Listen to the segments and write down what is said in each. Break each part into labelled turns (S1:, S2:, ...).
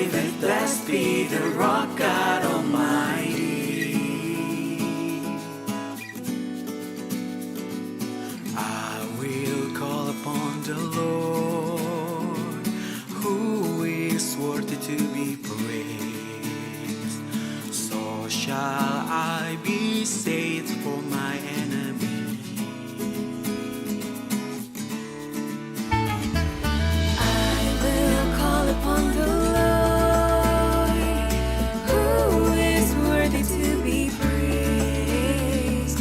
S1: liveth, blessed be the rock God Almighty. I will call upon the Lord, who is worthy to be praised. So shall I be saved from my enemy.
S2: Upon the Lord, who is worthy to be praised,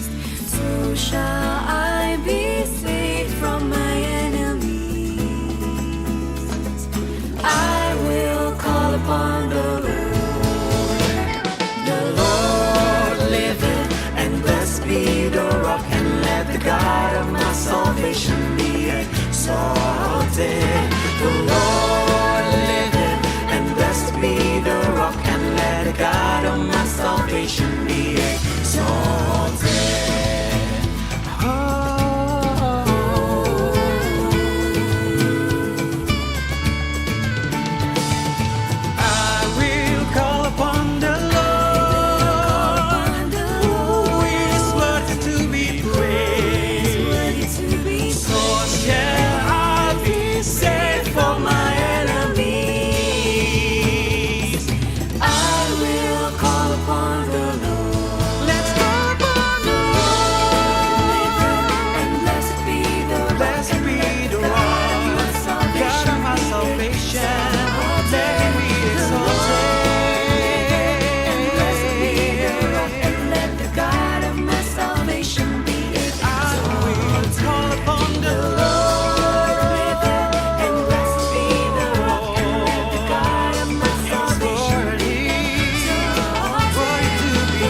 S2: so shall I be saved from my enemies. I will call upon the Lord.
S1: The Lord liveth, and blessed be the rock, and let the God of my salvation be exalted. The Lord liveth, and blessed be the rock, and let the God of my salvation be exalted. I will call upon the Lord, who is worthy to be praised. So shall I be saved from my enemies.
S2: I will call upon the Lord.
S1: Let's call upon the Lord.
S2: And blessed be the rock,
S1: Blessed be the rock, God of my salvation. Let him be exalted.
S2: and blessed be the rock, and let the God of my salvation be
S1: I will call upon the
S2: Lord liveth, and blessed be the rock, and let the God of my salvation be
S1: worthy to be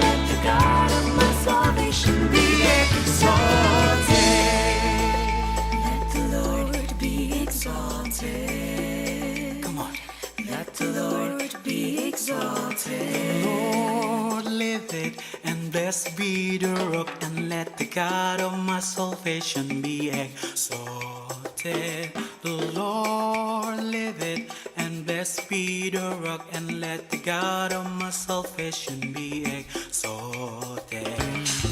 S2: let the God of my salvation be
S1: exalted.
S2: Let the Lord be exalted.
S1: Come on.
S2: Let the Lord be exalted.
S1: Lord liveth, and blessed be the rock, and let the God of my salvation be exalted. The Lord liveth, and blessed be the rock, and let the God of my salvation be exalted.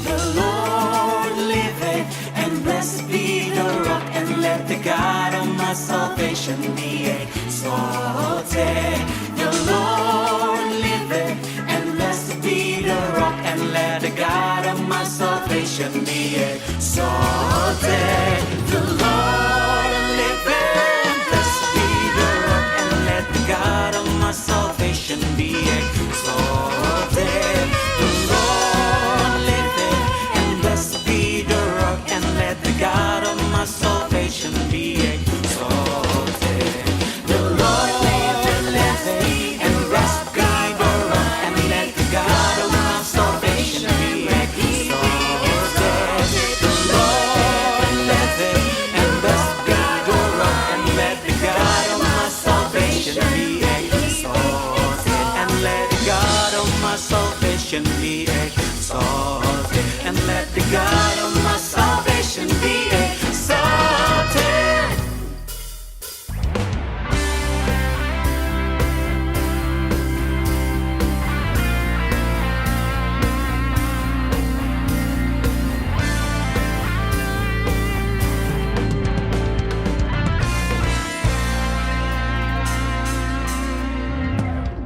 S1: The Lord liveth, and blessed be the rock, and let the God of my salvation be exalted. The Lord liveth, and blessed be the rock, and let the God of my salvation be exalted. The Lord liveth, and blessed be the rock, and let the God of my salvation be exalted. The Lord liveth, and blessed be the rock, and let the God of my salvation be exalted. The Lord liveth, and blessed be the rock, and let the God of my salvation be exalted. The Lord liveth, and blessed be the rock, and let the God of my salvation be exalted. And let the God of my salvation be exalted. And let the God of my salvation be exalted.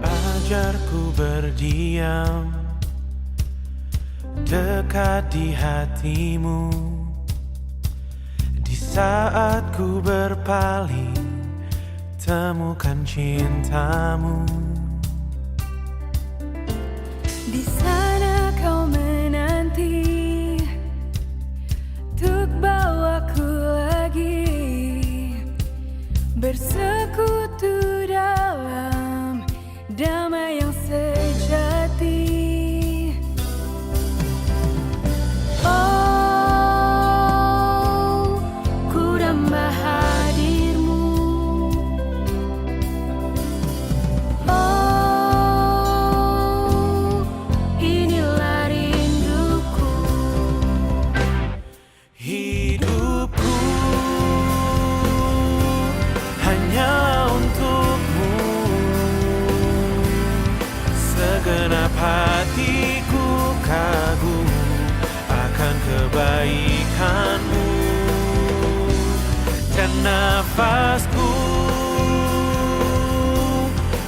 S1: Ajarku berdiam dekat di hatimu, di saat ku berpaling temukan cintamu.
S2: Di sana kau menanti untuk bawaku lagi bersekutu dalam damai yang sejati. Oh, ku damba hadirmu. Oh,
S1: kebaikan-Mu, dan nafasku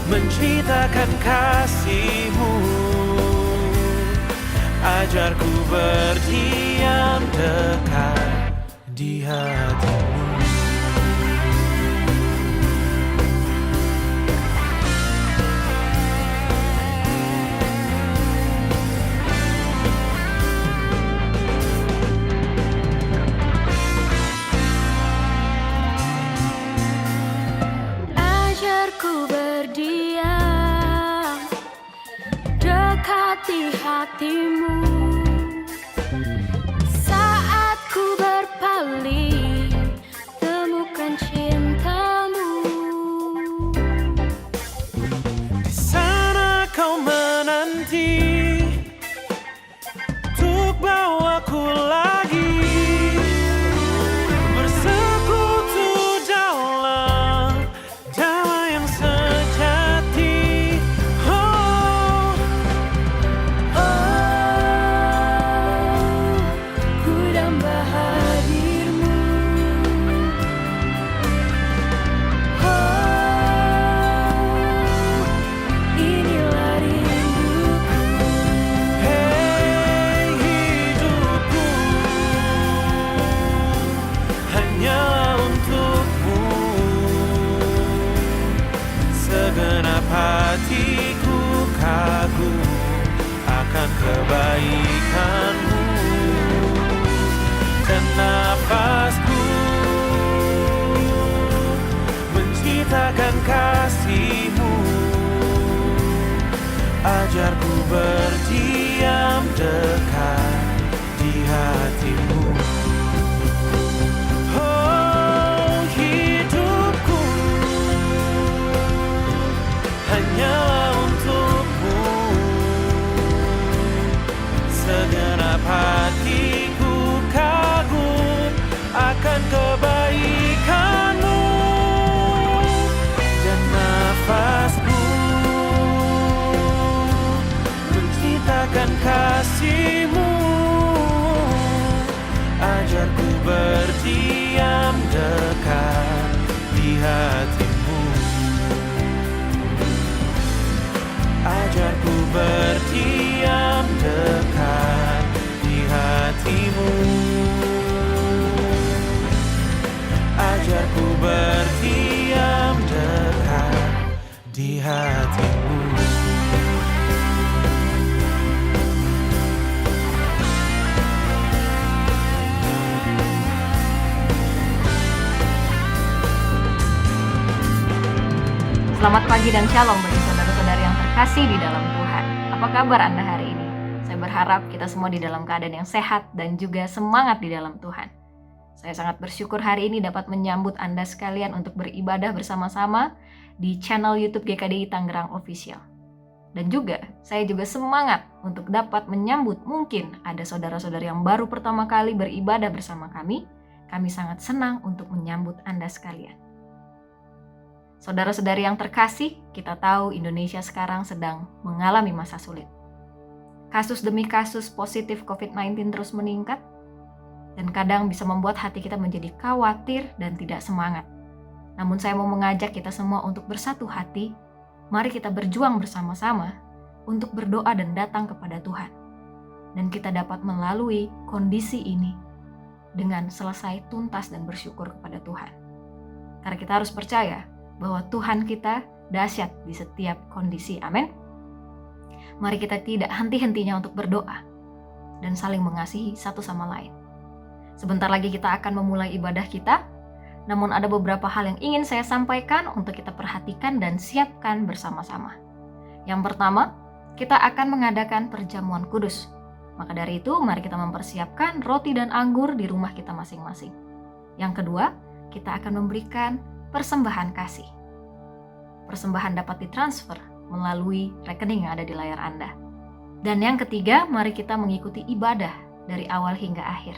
S1: menceritakan kasih-Mu. Ajarku berdiam dekat di hati-Mu.
S2: Ajarku berdiam dekat di hati-Mu. Saat ku berpaling, temukan cinta-Mu.
S1: Di sana Kau menanti untuk bawaku lagi bersekutu dalam damai yang sejati. Oh,
S2: Ku damba hadir-Mu. Inilah rinduku.
S1: hei hidupku hanyalah untuk-Mu. Segenap hatiku kagum akan kebaikan-Mu, dan nafasku menciptakan kasih-Mu. Ajarku berdiam dekat di hati-Mu. Oh, hidupku hanyalah untuk-Mu. Segenap hatiku kagum akan kebaikan-Mu, dan nafasku menciptakan kasih-Mu. Ajarku berdiam dekat di hati-Mu. Ajarku berdiam dekat di hati-Mu. Ajarku berdiam dekat di hati-Mu.
S3: Selamat pagi dan shalom bagi saudara-saudari yang terkasih di dalam Tuhan. Apa kabar Anda hari ini? Saya berharap kita semua di dalam keadaan yang sehat dan juga semangat di dalam Tuhan. Saya sangat bersyukur hari ini dapat menyambut Anda sekalian untuk beribadah bersama-sama di channel YouTube GKDI Tangerang Official. Dan juga, saya juga semangat untuk dapat menyambut mungkin ada saudara-saudari yang baru pertama kali beribadah bersama kami. Kami sangat senang untuk menyambut Anda sekalian. Saudara-saudari yang terkasih, kita tahu Indonesia sekarang sedang mengalami masa sulit. Kasus demi kasus positif COVID-19 terus meningkat, dan kadang bisa membuat hati kita menjadi khawatir dan tidak semangat. Namun saya mau mengajak kita semua untuk bersatu hati, mari kita berjuang bersama-sama untuk berdoa dan datang kepada Tuhan. Dan kita dapat melalui kondisi ini dengan selesai tuntas dan bersyukur kepada Tuhan. Karena kita harus percaya bahwa Tuhan kita dahsyat di setiap kondisi. Amin. Mari kita tidak henti-hentinya untuk berdoa dan saling mengasihi satu sama lain. Sebentar lagi kita akan memulai ibadah kita, namun ada beberapa hal yang ingin saya sampaikan untuk kita perhatikan dan siapkan bersama-sama. Yang pertama, kita akan mengadakan perjamuan kudus. Maka dari itu, mari kita mempersiapkan roti dan anggur di rumah kita masing-masing. Yang kedua, kita akan memberikan persembahan kasih. Persembahan dapat ditransfer melalui rekening yang ada di layar Anda. Dan yang ketiga, mari kita mengikuti ibadah dari awal hingga akhir.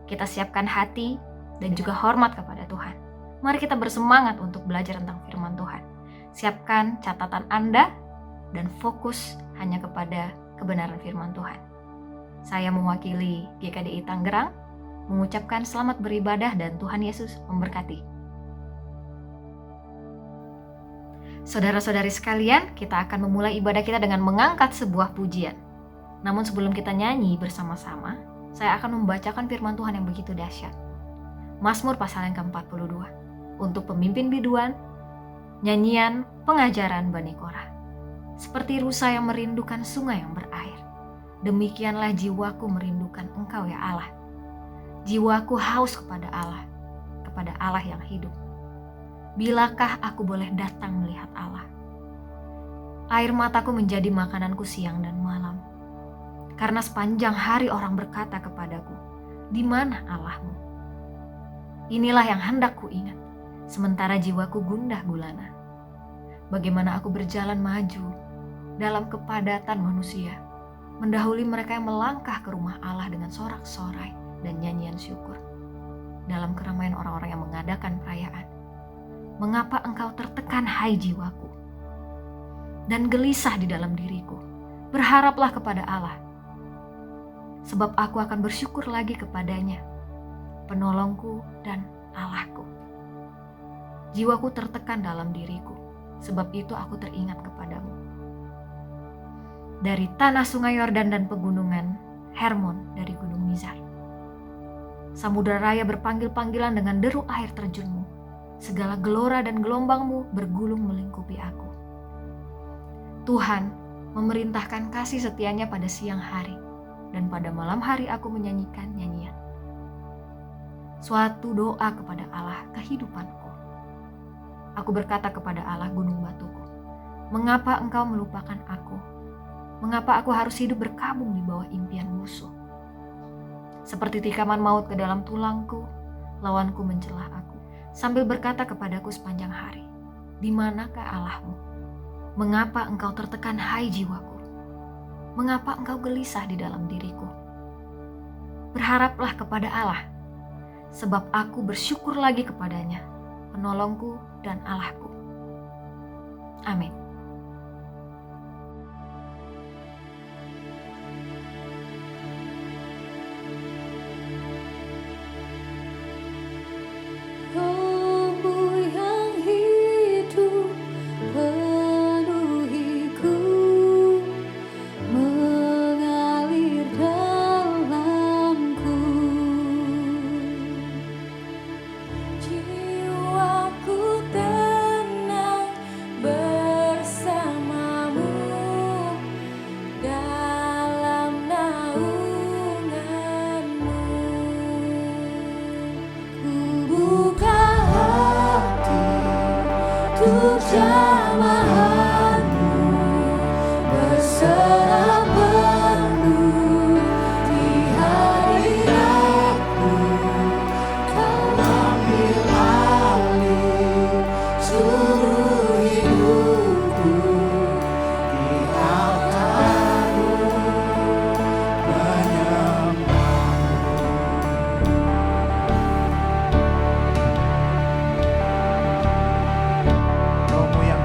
S3: Kita siapkan hati dan juga hormat kepada Tuhan. Mari kita bersemangat untuk belajar tentang firman Tuhan. Siapkan catatan Anda dan fokus hanya kepada kebenaran firman Tuhan. Saya mewakili GKDI Tangerang mengucapkan selamat beribadah dan Tuhan Yesus memberkati. Saudara-saudari sekalian, kita akan memulai ibadah kita dengan mengangkat sebuah pujian. Namun sebelum kita nyanyi bersama-sama, saya akan membacakan firman Tuhan yang begitu dahsyat. Mazmur pasal yang ke-42 untuk pemimpin biduan, nyanyian pengajaran Bani Korah. Seperti rusa yang merindukan sungai yang berair, demikianlah jiwaku merindukan Engkau ya Allah. Jiwaku haus kepada Allah yang hidup. Bilakah aku boleh datang melihat Allah? Air mataku menjadi makananku siang dan malam. Karena sepanjang hari orang berkata kepadaku, di mana Allahmu? Inilah yang hendak ku ingat, sementara jiwaku gundah gulana. Bagaimana aku berjalan maju dalam kepadatan manusia, mendahului mereka yang melangkah ke rumah Allah dengan sorak-sorai dan nyanyian syukur. Dalam keramaian orang-orang yang mengadakan perayaan, mengapa engkau tertekan hai jiwaku? Dan gelisah di dalam diriku, berharaplah kepada Allah. Sebab aku akan bersyukur lagi kepadanya, penolongku dan Allahku. Jiwaku tertekan dalam diriku, sebab itu aku teringat kepadamu. Dari tanah sungai Yordan dan pegunungan, Hermon dari gunung Mizar. Samudra raya berpanggil-panggilan dengan deru air terjunmu. Segala gelora dan gelombangmu bergulung melingkupi aku. Tuhan memerintahkan kasih setianya pada siang hari, dan pada malam hari aku menyanyikan nyanyian. Suatu doa kepada Allah kehidupanku. Aku berkata kepada Allah gunung batuku, mengapa engkau melupakan aku? Mengapa aku harus hidup berkabung di bawah impian musuh? Seperti tikaman maut ke dalam tulangku, lawanku mencelah aku, sambil berkata kepadaku sepanjang hari, di manakah Allahmu? Mengapa engkau tertekan hai jiwaku? Mengapa engkau gelisah di dalam diriku? Berharaplah kepada Allah, sebab aku bersyukur lagi kepadanya, penolongku dan Allahku. Amin.
S2: Jiwaku tenang bersamamu dalam naunganmu. Ku buka hati untuk jamahanmu, berserah penuh di hadiratmu. Kau ambil alih seluruh hidupku, di altarmu menyembahmu.
S4: Rohmu yang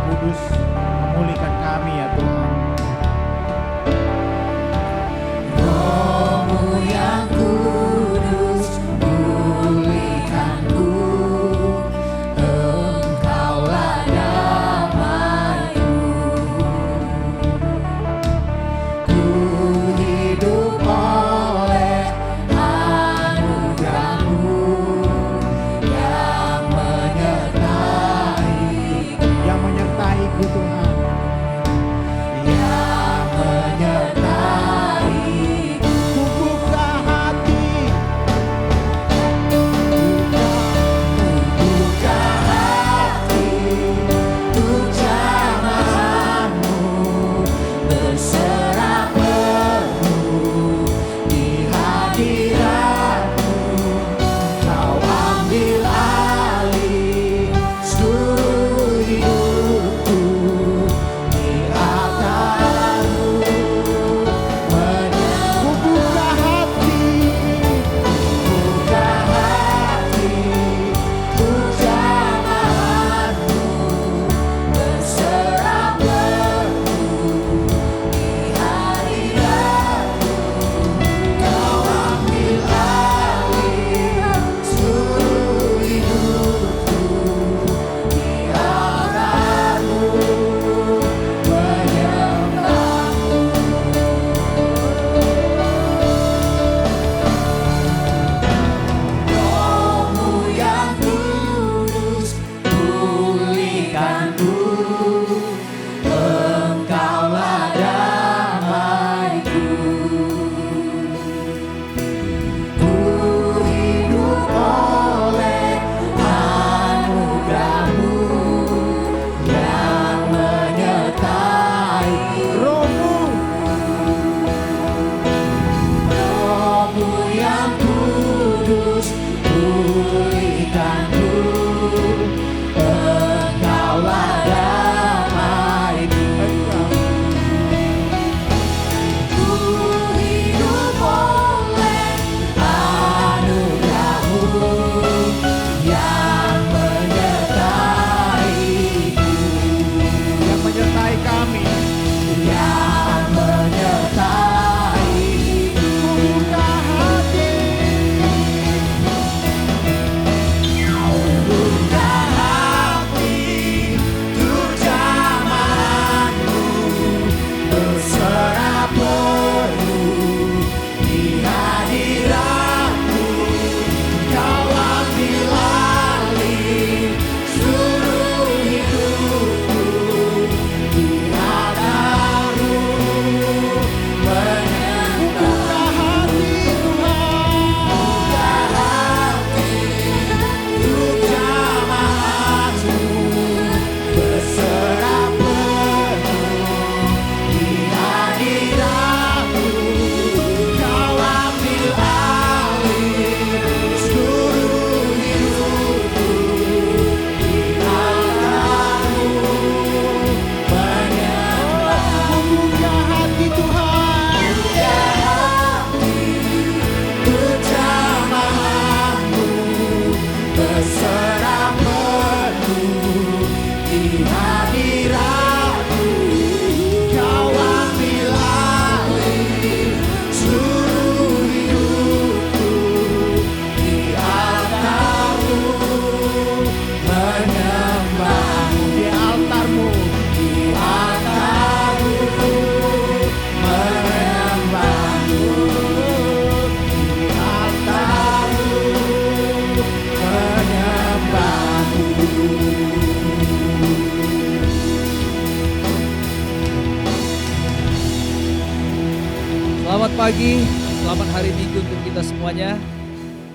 S4: pagi, selamat hari Minggu untuk kita semuanya.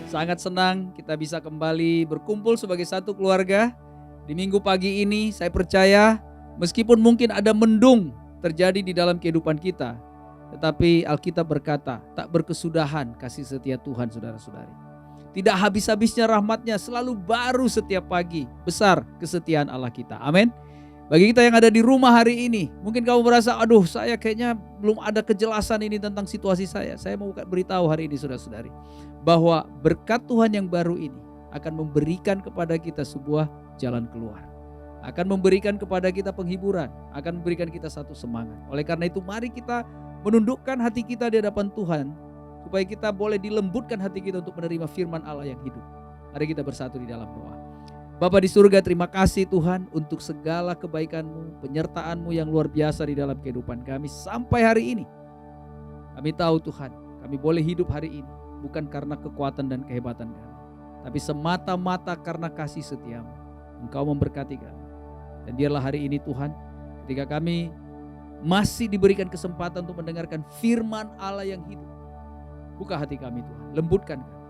S4: Sangat senang kita bisa kembali berkumpul sebagai satu keluarga. Di minggu pagi ini saya percaya meskipun mungkin ada mendung terjadi di dalam kehidupan kita, tetapi Alkitab berkata tak berkesudahan kasih setia Tuhan, saudara-saudari. Tidak habis-habisnya rahmatnya, selalu baru setiap pagi. Besar kesetiaan Allah kita, amin. Bagi kita yang ada di rumah hari ini, mungkin kamu merasa, aduh saya kayaknya belum ada kejelasan ini tentang situasi saya. Saya mau beritahu hari ini saudara-saudari, bahwa berkat Tuhan yang baru ini akan memberikan kepada kita sebuah jalan keluar. Akan memberikan kepada kita penghiburan, akan memberikan kita satu semangat. Oleh karena itu mari kita menundukkan hati kita di hadapan Tuhan, supaya kita boleh dilembutkan hati kita untuk menerima firman Allah yang hidup. Mari kita bersatu di dalam doa. Bapa di surga, terima kasih Tuhan untuk segala kebaikan-Mu, penyertaan-Mu yang luar biasa di dalam kehidupan kami sampai hari ini. Kami tahu Tuhan, kami boleh hidup hari ini bukan karena kekuatan dan kehebatan kami, tapi semata-mata karena kasih setia-Mu. Engkau memberkati kami. Dan biarlah hari ini Tuhan, ketika kami masih diberikan kesempatan untuk mendengarkan firman Allah yang hidup, buka hati kami Tuhan, lembutkan kami,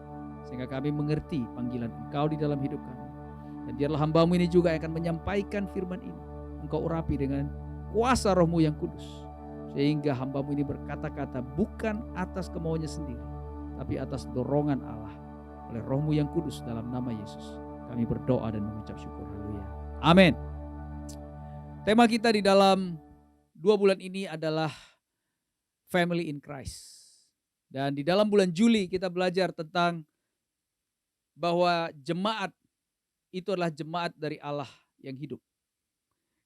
S4: sehingga kami mengerti panggilan Engkau di dalam hidup kami. Dan biarlah hamba-Mu ini juga akan menyampaikan firman ini, Engkau urapi dengan kuasa Roh-Mu yang kudus, sehingga hamba-Mu ini berkata-kata bukan atas kemauannya sendiri, tapi atas dorongan Allah oleh Roh-Mu yang kudus. Dalam nama Yesus kami berdoa dan mengucap syukur. Haleluya, amin. Tema kita di dalam 2 bulan ini adalah Family in Christ. Dan di dalam bulan Juli kita belajar tentang bahwa jemaat itu adalah jemaat dari Allah yang hidup.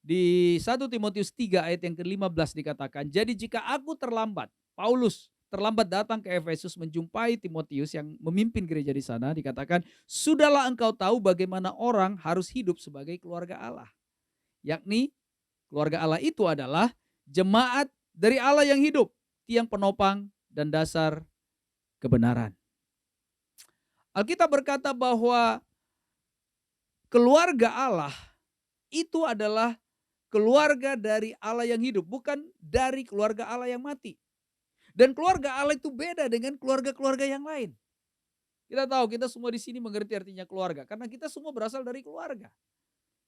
S4: Di 1 Timotius 3 ayat yang ke-15 dikatakan, jadi jika aku terlambat, Paulus terlambat datang ke Efesus menjumpai Timotius yang memimpin gereja di sana, dikatakan, sudahlah engkau tahu bagaimana orang harus hidup sebagai keluarga Allah. Yakni keluarga Allah itu adalah jemaat dari Allah yang hidup, tiang penopang dan dasar kebenaran. Alkitab berkata bahwa keluarga Allah itu adalah keluarga dari Allah yang hidup, bukan dari keluarga Allah yang mati. Dan keluarga Allah itu beda dengan keluarga-keluarga yang lain. Kita tahu, kita semua di sini mengerti artinya keluarga, karena kita semua berasal dari keluarga.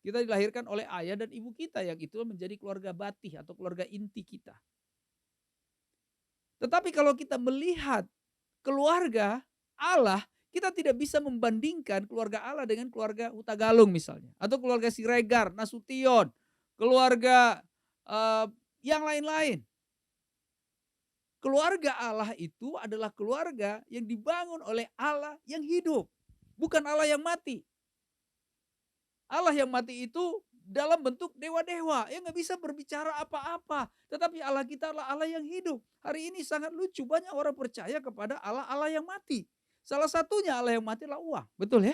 S4: Kita dilahirkan oleh ayah dan ibu kita, yang itu menjadi keluarga batih atau keluarga inti kita. Tetapi kalau kita melihat keluarga Allah, kita tidak bisa membandingkan keluarga Allah dengan keluarga Hutagalung misalnya. Atau keluarga Siregar, Nasution, keluarga yang lain-lain. Keluarga Allah itu adalah keluarga yang dibangun oleh Allah yang hidup. Bukan Allah yang mati. Allah yang mati itu dalam bentuk dewa-dewa yang gak bisa berbicara apa-apa. Tetapi Allah kita adalah Allah yang hidup. Hari ini sangat lucu, banyak orang percaya kepada Allah-Allah yang mati. Salah satunya Allah yang mati adalah uang, betul ya?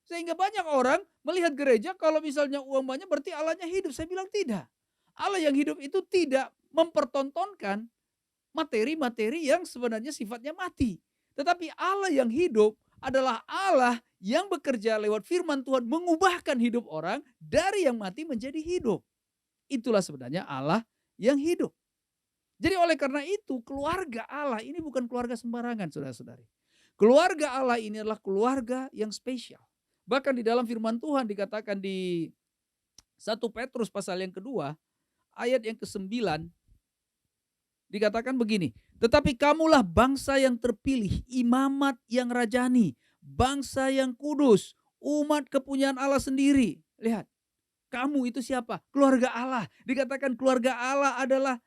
S4: Sehingga banyak orang melihat gereja kalau misalnya uang banyak berarti Allahnya hidup. Saya bilang tidak. Allah yang hidup itu tidak mempertontonkan materi-materi yang sebenarnya sifatnya mati. Tetapi Allah yang hidup adalah Allah yang bekerja lewat firman Tuhan mengubahkan hidup orang dari yang mati menjadi hidup. Itulah sebenarnya Allah yang hidup. Jadi oleh karena itu keluarga Allah ini bukan keluarga sembarangan, saudara-saudari. Keluarga Allah ini adalah keluarga yang spesial. Bahkan di dalam firman Tuhan dikatakan di 1 Petrus pasal yang kedua, ayat yang ke-9, dikatakan begini, tetapi kamulah bangsa yang terpilih, imamat yang rajani, bangsa yang kudus, umat kepunyaan Allah sendiri. Lihat, kamu itu siapa? Keluarga Allah. Dikatakan keluarga Allah adalah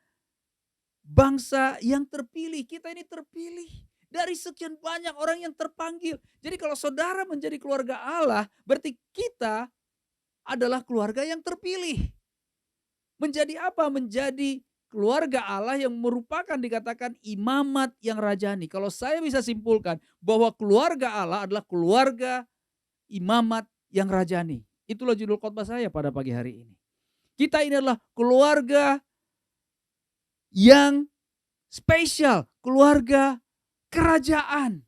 S4: bangsa yang terpilih. Kita ini terpilih dari sekian banyak orang yang terpanggil. Jadi kalau saudara menjadi keluarga Allah, berarti kita adalah keluarga yang terpilih. Menjadi apa? Menjadi keluarga Allah yang merupakan dikatakan imamat yang rajani. Kalau saya bisa simpulkan bahwa keluarga Allah adalah keluarga imamat yang rajani. Itulah judul khotbah saya pada pagi hari ini. Kita ini adalah keluarga yang spesial, keluarga kerajaan.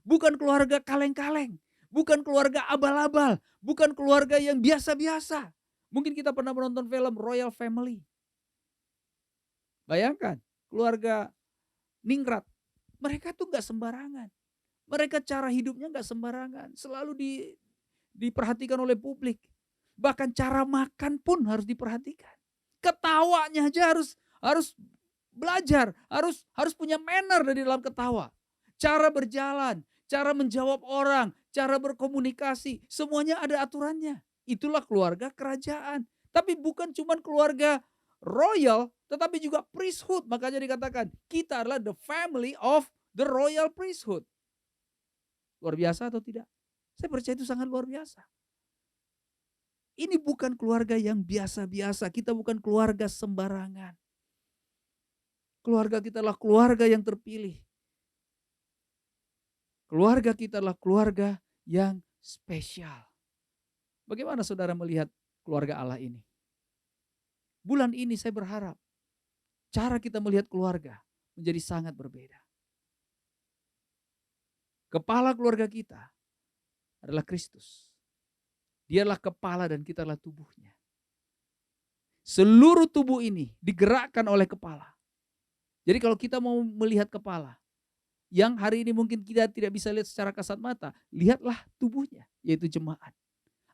S4: Bukan keluarga kaleng-kaleng, bukan keluarga abal-abal, bukan keluarga yang biasa-biasa. Mungkin kita pernah menonton film Royal Family. Bayangkan, keluarga ningrat. Mereka tuh gak sembarangan. Mereka cara hidupnya gak sembarangan. Selalu diperhatikan oleh publik. Bahkan cara makan pun harus diperhatikan. Ketawanya aja harus belajar, harus punya manner dari dalam ketawa. Cara berjalan, cara menjawab orang, cara berkomunikasi, semuanya ada aturannya. Itulah keluarga kerajaan. Tapi bukan cuma keluarga royal, tetapi juga priesthood. Makanya dikatakan kita adalah the family of the royal priesthood. Luar biasa atau tidak? Saya percaya itu sangat luar biasa. Ini bukan keluarga yang biasa-biasa. Kita bukan keluarga sembarangan. Keluarga kita adalah keluarga yang terpilih. Keluarga kita adalah keluarga yang spesial. Bagaimana saudara melihat keluarga Allah ini? Bulan ini saya berharap cara kita melihat keluarga menjadi sangat berbeda. Kepala keluarga kita adalah Kristus. Dialah kepala dan kita adalah tubuhnya. Seluruh tubuh ini digerakkan oleh kepala. Jadi kalau kita mau melihat kepala, yang hari ini mungkin kita tidak bisa lihat secara kasat mata, lihatlah tubuhnya, yaitu jemaat.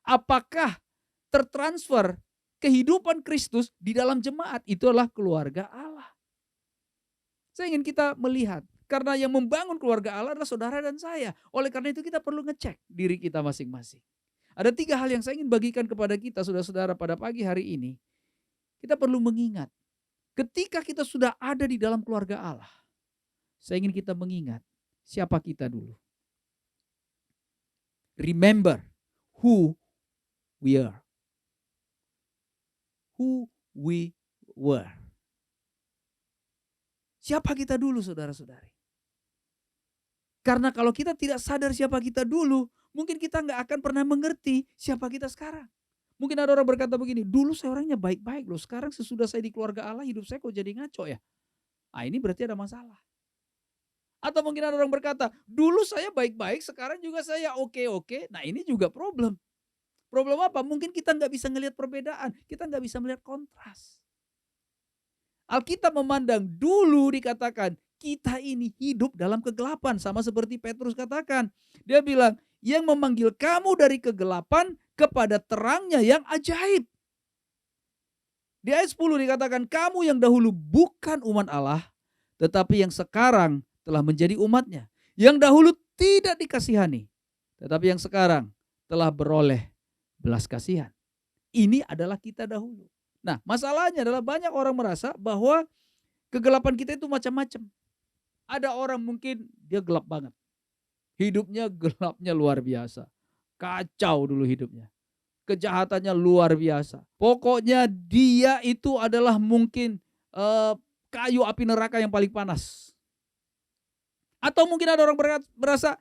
S4: Apakah tertransfer kehidupan Kristus di dalam jemaat? Itu adalah keluarga Allah. Saya ingin kita melihat, karena yang membangun keluarga Allah adalah saudara dan saya. Oleh karena itu kita perlu ngecek diri kita masing-masing. Ada 3 hal yang saya ingin bagikan kepada kita saudara-saudara pada pagi hari ini. Kita perlu mengingat, ketika kita sudah ada di dalam keluarga Allah, saya ingin kita mengingat siapa kita dulu. Remember who we are. Who we were. Siapa kita dulu saudara-saudari? Karena kalau kita tidak sadar siapa kita dulu, mungkin kita nggak akan pernah mengerti siapa kita sekarang. Mungkin ada orang berkata begini, dulu saya orangnya baik-baik loh, sekarang sesudah saya di keluarga Allah, hidup saya kok jadi ngaco ya. Ah, ini berarti ada masalah. Atau mungkin ada orang berkata, dulu saya baik-baik, sekarang juga saya oke-oke. Nah ini juga problem. Problem apa? Mungkin kita nggak bisa ngelihat perbedaan, kita nggak bisa melihat kontras. Alkitab memandang dulu dikatakan, kita ini hidup dalam kegelapan. Sama seperti Petrus katakan. Dia bilang, yang memanggil kamu dari kegelapan kepada terangnya yang ajaib. Di ayat 10 dikatakan, kamu yang dahulu bukan umat Allah, tetapi yang sekarang telah menjadi umatnya. Yang dahulu tidak dikasihani, tetapi yang sekarang telah beroleh belas kasihan. Ini adalah kita dahulu. Nah, masalahnya adalah banyak orang merasa bahwa kegelapan kita itu macam-macam. Ada orang mungkin dia gelap banget. Hidupnya gelapnya luar biasa. Kacau dulu hidupnya. Kejahatannya luar biasa. Pokoknya dia itu adalah mungkin kayu api neraka yang paling panas. Atau mungkin ada orang berasa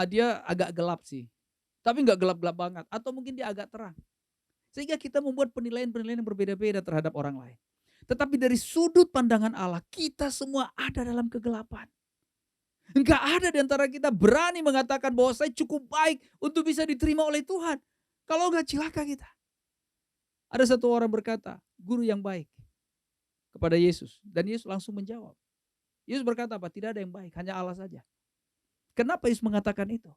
S4: dia agak gelap sih. Tapi nggak gelap-gelap banget. Atau mungkin dia agak terang. Sehingga kita membuat penilaian-penilaian yang berbeda-beda terhadap orang lain. Tetapi dari sudut pandangan Allah, kita semua ada dalam kegelapan. Enggak ada di antara kita berani mengatakan bahwa saya cukup baik untuk bisa diterima oleh Tuhan. Kalau enggak, celaka kita. Ada satu orang berkata, guru yang baik kepada Yesus. Dan Yesus langsung menjawab. Yesus berkata apa? Tidak ada yang baik, hanya Allah saja. Kenapa Yesus mengatakan itu?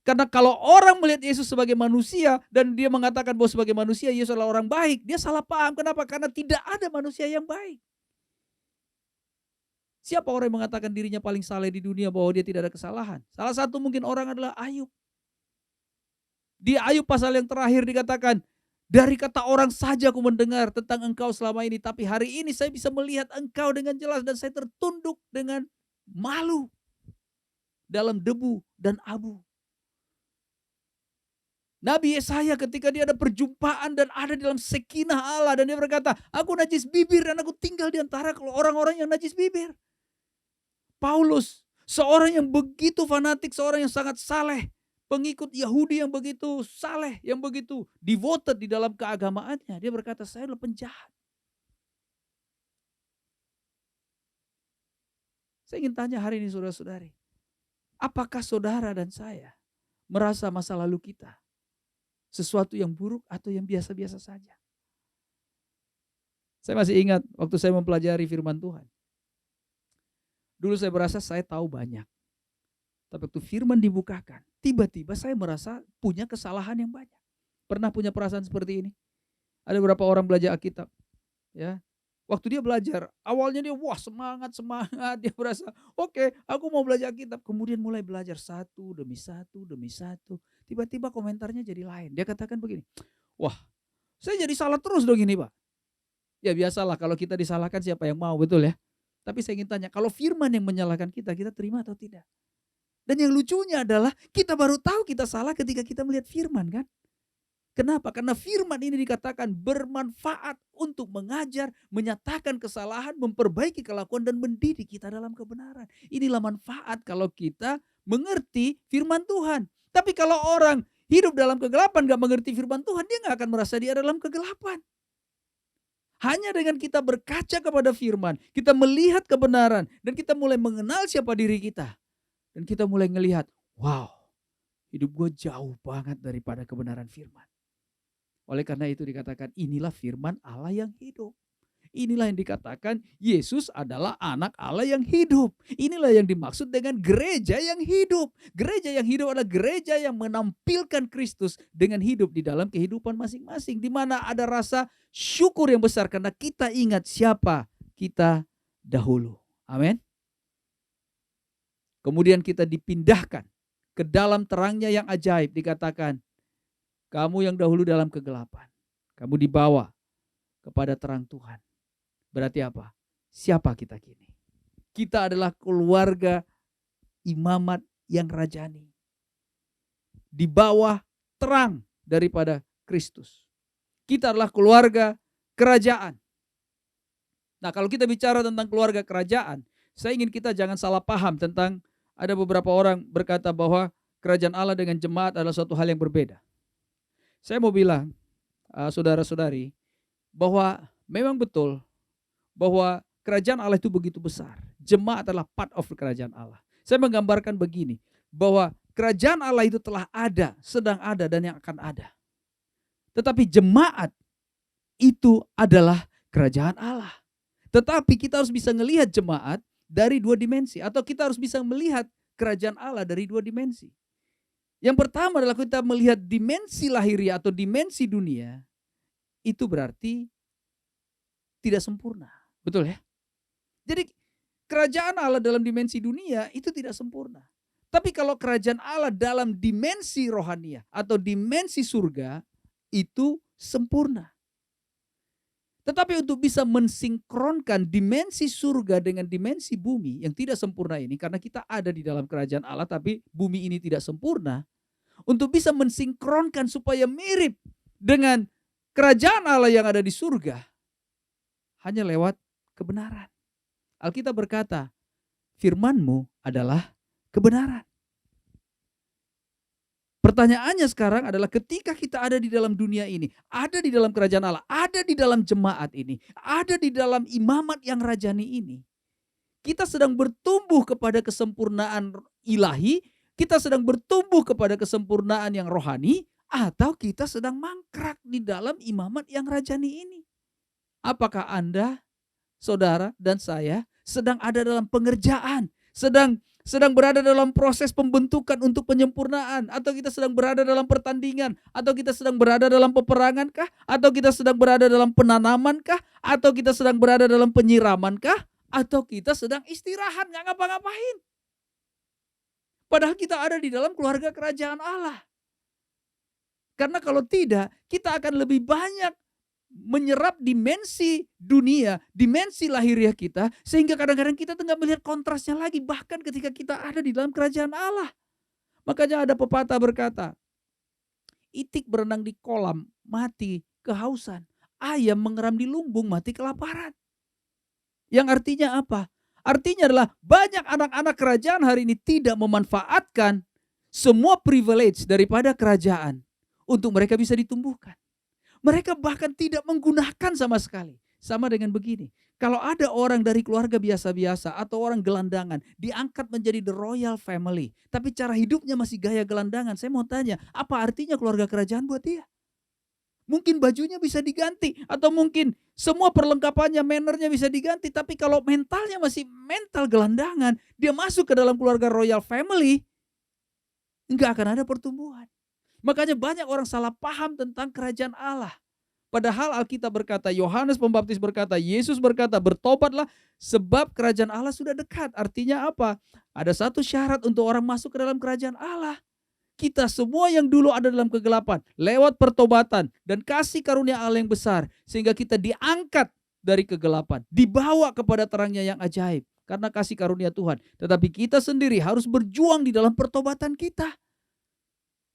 S4: Karena kalau orang melihat Yesus sebagai manusia dan dia mengatakan bahwa sebagai manusia Yesus adalah orang baik, dia salah paham. Kenapa? Karena tidak ada manusia yang baik. Siapa orang yang mengatakan dirinya paling saleh di dunia bahwa dia tidak ada kesalahan? Salah satu mungkin orang adalah Ayub. Di Ayub pasal yang terakhir dikatakan, dari kata orang saja aku mendengar tentang engkau selama ini, tapi hari ini saya bisa melihat engkau dengan jelas dan saya tertunduk dengan malu dalam debu dan abu. Nabi Yesaya ketika dia ada perjumpaan dan ada di dalam sekinah Allah dan dia berkata, aku najis bibir dan aku tinggal di antara orang-orang yang najis bibir. Paulus, seorang yang begitu fanatik, seorang yang sangat saleh, pengikut Yahudi yang begitu saleh, yang begitu devoted di dalam keagamaannya, dia berkata, saya adalah penjahat. Saya ingin tanya hari ini saudara-saudari, apakah saudara dan saya merasa masa lalu kita sesuatu yang buruk atau yang biasa-biasa saja? Saya masih ingat waktu saya mempelajari firman Tuhan. Dulu saya merasa saya tahu banyak. Tapi waktu firman dibukakan, tiba-tiba saya merasa punya kesalahan yang banyak. Pernah punya perasaan seperti ini? Ada beberapa orang belajar Alkitab, ya. Waktu dia belajar, awalnya dia wah semangat, dia merasa oke, aku mau belajar Alkitab. Kemudian mulai belajar satu demi satu demi satu. Tiba-tiba komentarnya jadi lain. Dia katakan begini, wah saya jadi salah terus dong ini Pak. Ya biasalah kalau kita disalahkan siapa yang mau, betul ya. Tapi saya ingin tanya, kalau firman yang menyalahkan kita, kita terima atau tidak? Dan yang lucunya adalah kita baru tahu kita salah ketika kita melihat firman kan. Kenapa? Karena firman ini dikatakan bermanfaat untuk mengajar, menyatakan kesalahan, memperbaiki kelakuan dan mendidik kita dalam kebenaran. Inilah manfaat kalau kita mengerti firman Tuhan. Tapi kalau orang hidup dalam kegelapan gak mengerti firman Tuhan, dia gak akan merasa dia dalam kegelapan. Hanya dengan kita berkaca kepada firman, kita melihat kebenaran, dan kita mulai mengenal siapa diri kita. Dan kita mulai ngelihat, wow, hidup gue jauh banget daripada kebenaran firman. Oleh karena itu dikatakan inilah firman Allah yang hidup. Inilah yang dikatakan Yesus adalah anak Allah yang hidup. Inilah yang dimaksud dengan gereja yang hidup. Gereja yang hidup adalah gereja yang menampilkan Kristus dengan hidup di dalam kehidupan masing-masing. Di mana ada rasa syukur yang besar karena kita ingat siapa kita dahulu. Amin. Kemudian kita dipindahkan ke dalam terangnya yang ajaib. Dikatakan, kamu yang dahulu dalam kegelapan, kamu dibawa kepada terang Tuhan. Berarti apa? Siapa kita kini? Kita adalah keluarga imamat yang rajani. Di bawah terang daripada Kristus. Kita adalah keluarga kerajaan. Nah, kalau kita bicara tentang keluarga kerajaan, saya ingin kita jangan salah paham tentang ada beberapa orang berkata bahwa kerajaan Allah dengan jemaat adalah suatu hal yang berbeda. Saya mau bilang, saudara-saudari, bahwa memang betul bahwa kerajaan Allah itu begitu besar. Jemaat adalah part of kerajaan Allah. Saya menggambarkan begini, bahwa kerajaan Allah itu telah ada, sedang ada, dan yang akan ada. Tetapi jemaat itu adalah kerajaan Allah. Tetapi kita harus bisa melihat jemaat dari dua dimensi, atau kita harus bisa melihat kerajaan Allah dari dua dimensi. Yang pertama adalah kita melihat dimensi lahiriah atau dimensi dunia, itu berarti tidak sempurna. Betul ya? Jadi kerajaan Allah dalam dimensi dunia itu tidak sempurna. Tapi kalau kerajaan Allah dalam dimensi rohaniah atau dimensi surga, itu sempurna. Tetapi untuk bisa mensinkronkan dimensi surga dengan dimensi bumi yang tidak sempurna ini, karena kita ada di dalam kerajaan Allah tapi bumi ini tidak sempurna, untuk bisa mensinkronkan supaya mirip dengan kerajaan Allah yang ada di surga, hanya lewat kebenaran. Alkitab berkata, firman-Mu adalah kebenaran. Pertanyaannya sekarang adalah ketika kita ada di dalam dunia ini, ada di dalam kerajaan Allah, ada di dalam jemaat ini, ada di dalam imamat yang rajani ini, kita sedang bertumbuh kepada kesempurnaan ilahi, kita sedang bertumbuh kepada kesempurnaan yang rohani, atau kita sedang mangkrak di dalam imamat yang rajani ini. Apakah Anda, saudara dan saya sedang ada dalam pengerjaan, sedang berada dalam proses pembentukan untuk penyempurnaan, atau kita sedang berada dalam pertandingan, atau kita sedang berada dalam peperangan kah, atau kita sedang berada dalam penanaman kah, atau kita sedang berada dalam penyiraman kah, atau kita sedang istirahat nggak ngapa-ngapain? Padahal kita ada di dalam keluarga kerajaan Allah. Karena kalau tidak, kita akan lebih banyak menyerap dimensi dunia, dimensi lahiriah kita, sehingga kadang-kadang kita tengah melihat kontrasnya lagi, bahkan ketika kita ada di dalam kerajaan Allah. Makanya ada pepatah berkata, itik berenang di kolam, mati kehausan. Ayam mengeram di lumbung, mati kelaparan. Yang artinya apa? Artinya adalah banyak anak-anak kerajaan hari ini tidak memanfaatkan semua privilege daripada kerajaan untuk mereka bisa ditumbuhkan. Mereka bahkan tidak menggunakan sama sekali. Sama dengan begini, kalau ada orang dari keluarga biasa-biasa atau orang gelandangan diangkat menjadi the royal family, tapi cara hidupnya masih gaya gelandangan, saya mau tanya, apa artinya keluarga kerajaan buat dia? Mungkin bajunya bisa diganti, atau mungkin semua perlengkapannya, mannernya bisa diganti. Tapi kalau mentalnya masih mental gelandangan, dia masuk ke dalam keluarga royal family, enggak akan ada pertumbuhan. Makanya banyak orang salah paham tentang kerajaan Allah. Padahal Alkitab berkata, Yohanes Pembaptis berkata, Yesus berkata, bertobatlah sebab kerajaan Allah sudah dekat. Artinya apa? Ada satu syarat untuk orang masuk ke dalam kerajaan Allah. Kita semua yang dulu ada dalam kegelapan, lewat pertobatan dan kasih karunia Allah yang besar, sehingga kita diangkat dari kegelapan, dibawa kepada terangnya yang ajaib, karena kasih karunia Tuhan. Tetapi kita sendiri harus berjuang di dalam pertobatan kita.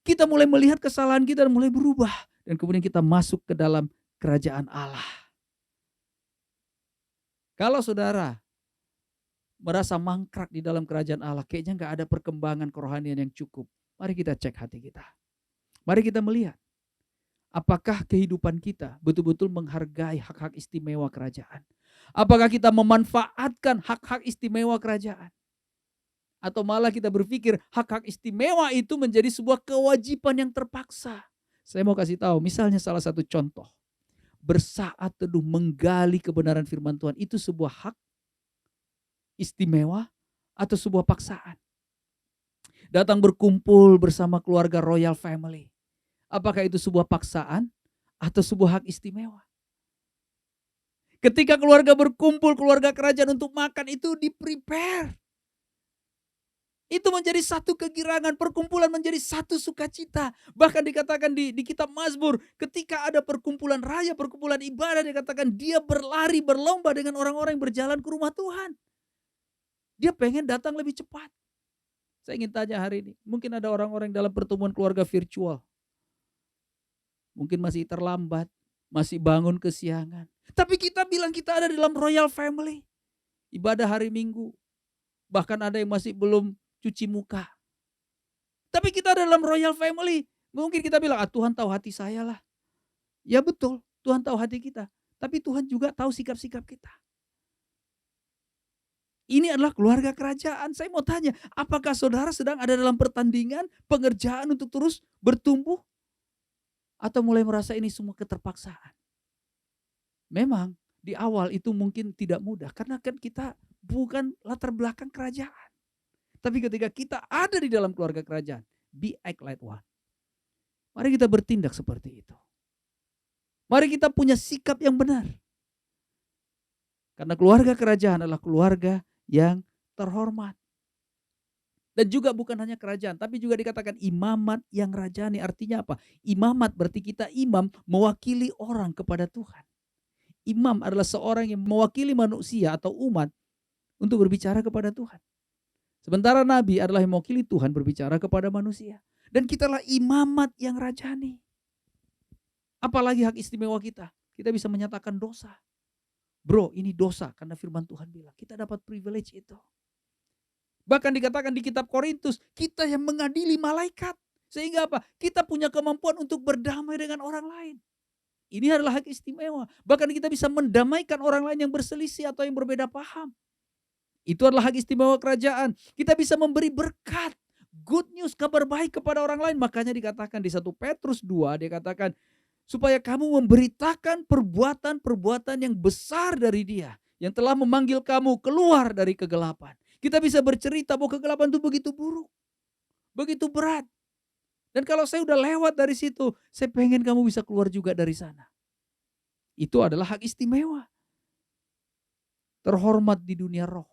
S4: Kita mulai melihat kesalahan kita dan mulai berubah. Dan kemudian kita masuk ke dalam kerajaan Allah. Kalau saudara merasa mangkrak di dalam kerajaan Allah, kayaknya nggak ada perkembangan kerohanian yang cukup. Mari kita cek hati kita. Mari kita melihat, apakah kehidupan kita betul-betul menghargai hak-hak istimewa kerajaan? Apakah kita memanfaatkan hak-hak istimewa kerajaan? Atau malah kita berpikir hak-hak istimewa itu menjadi sebuah kewajiban yang terpaksa. Saya mau kasih tahu, misalnya salah satu contoh. Bersaat teduh menggali kebenaran firman Tuhan, itu sebuah hak istimewa atau sebuah paksaan? Datang berkumpul bersama keluarga royal family, apakah itu sebuah paksaan atau sebuah hak istimewa? Ketika keluarga berkumpul, keluarga kerajaan untuk makan, itu di-prepare. Itu menjadi satu kegirangan, perkumpulan menjadi satu sukacita. Bahkan dikatakan di kitab Mazmur, ketika ada perkumpulan raya, perkumpulan ibadah, dikatakan dia berlari, berlomba dengan orang-orang yang berjalan ke rumah Tuhan. Dia pengen datang lebih cepat. Saya ingin tanya hari ini, mungkin ada orang-orang dalam pertemuan keluarga virtual. Mungkin masih terlambat, masih bangun kesiangan. Tapi kita bilang kita ada dalam royal family. Ibadah hari Minggu. Bahkan ada yang masih belum cuci muka. Tapi kita ada dalam royal family. Mungkin kita bilang, Tuhan tahu hati saya lah. Ya betul, Tuhan tahu hati kita. Tapi Tuhan juga tahu sikap-sikap kita. Ini adalah keluarga kerajaan. Saya mau tanya, apakah saudara sedang ada dalam pertandingan, pengerjaan untuk terus bertumbuh? Atau mulai merasa ini semua keterpaksaan? Memang di awal itu mungkin tidak mudah, karena kan kita bukan latar belakang kerajaan. Tapi ketika kita ada di dalam keluarga kerajaan, be act like one. Mari kita bertindak seperti itu. Mari kita punya sikap yang benar. Karena keluarga kerajaan adalah keluarga yang terhormat. Dan juga bukan hanya kerajaan, tapi juga dikatakan imamat yang rajani. Artinya apa? Imamat berarti kita imam mewakili orang kepada Tuhan. Imam adalah seorang yang mewakili manusia atau umat untuk berbicara kepada Tuhan. Sementara Nabi adalah yang mewakili Tuhan berbicara kepada manusia. Dan kitalah imamat yang rajani. Apalagi hak istimewa kita. Kita bisa menyatakan dosa. Bro, ini dosa karena firman Tuhan bilang. Kita dapat privilege itu. Bahkan dikatakan di kitab Korintus, kita yang mengadili malaikat. Sehingga apa? Kita punya kemampuan untuk berdamai dengan orang lain. Ini adalah hak istimewa. Bahkan kita bisa mendamaikan orang lain yang berselisih atau yang berbeda paham. Itu adalah hak istimewa kerajaan. Kita bisa memberi berkat, good news, kabar baik kepada orang lain. Makanya dikatakan di 1 Petrus 2, dia katakan, supaya kamu memberitakan perbuatan-perbuatan yang besar dari Dia, yang telah memanggil kamu keluar dari kegelapan. Kita bisa bercerita bahwa kegelapan itu begitu buruk, begitu berat. Dan kalau saya udah lewat dari situ, saya pengen kamu bisa keluar juga dari sana. Itu adalah hak istimewa. Terhormat di dunia roh.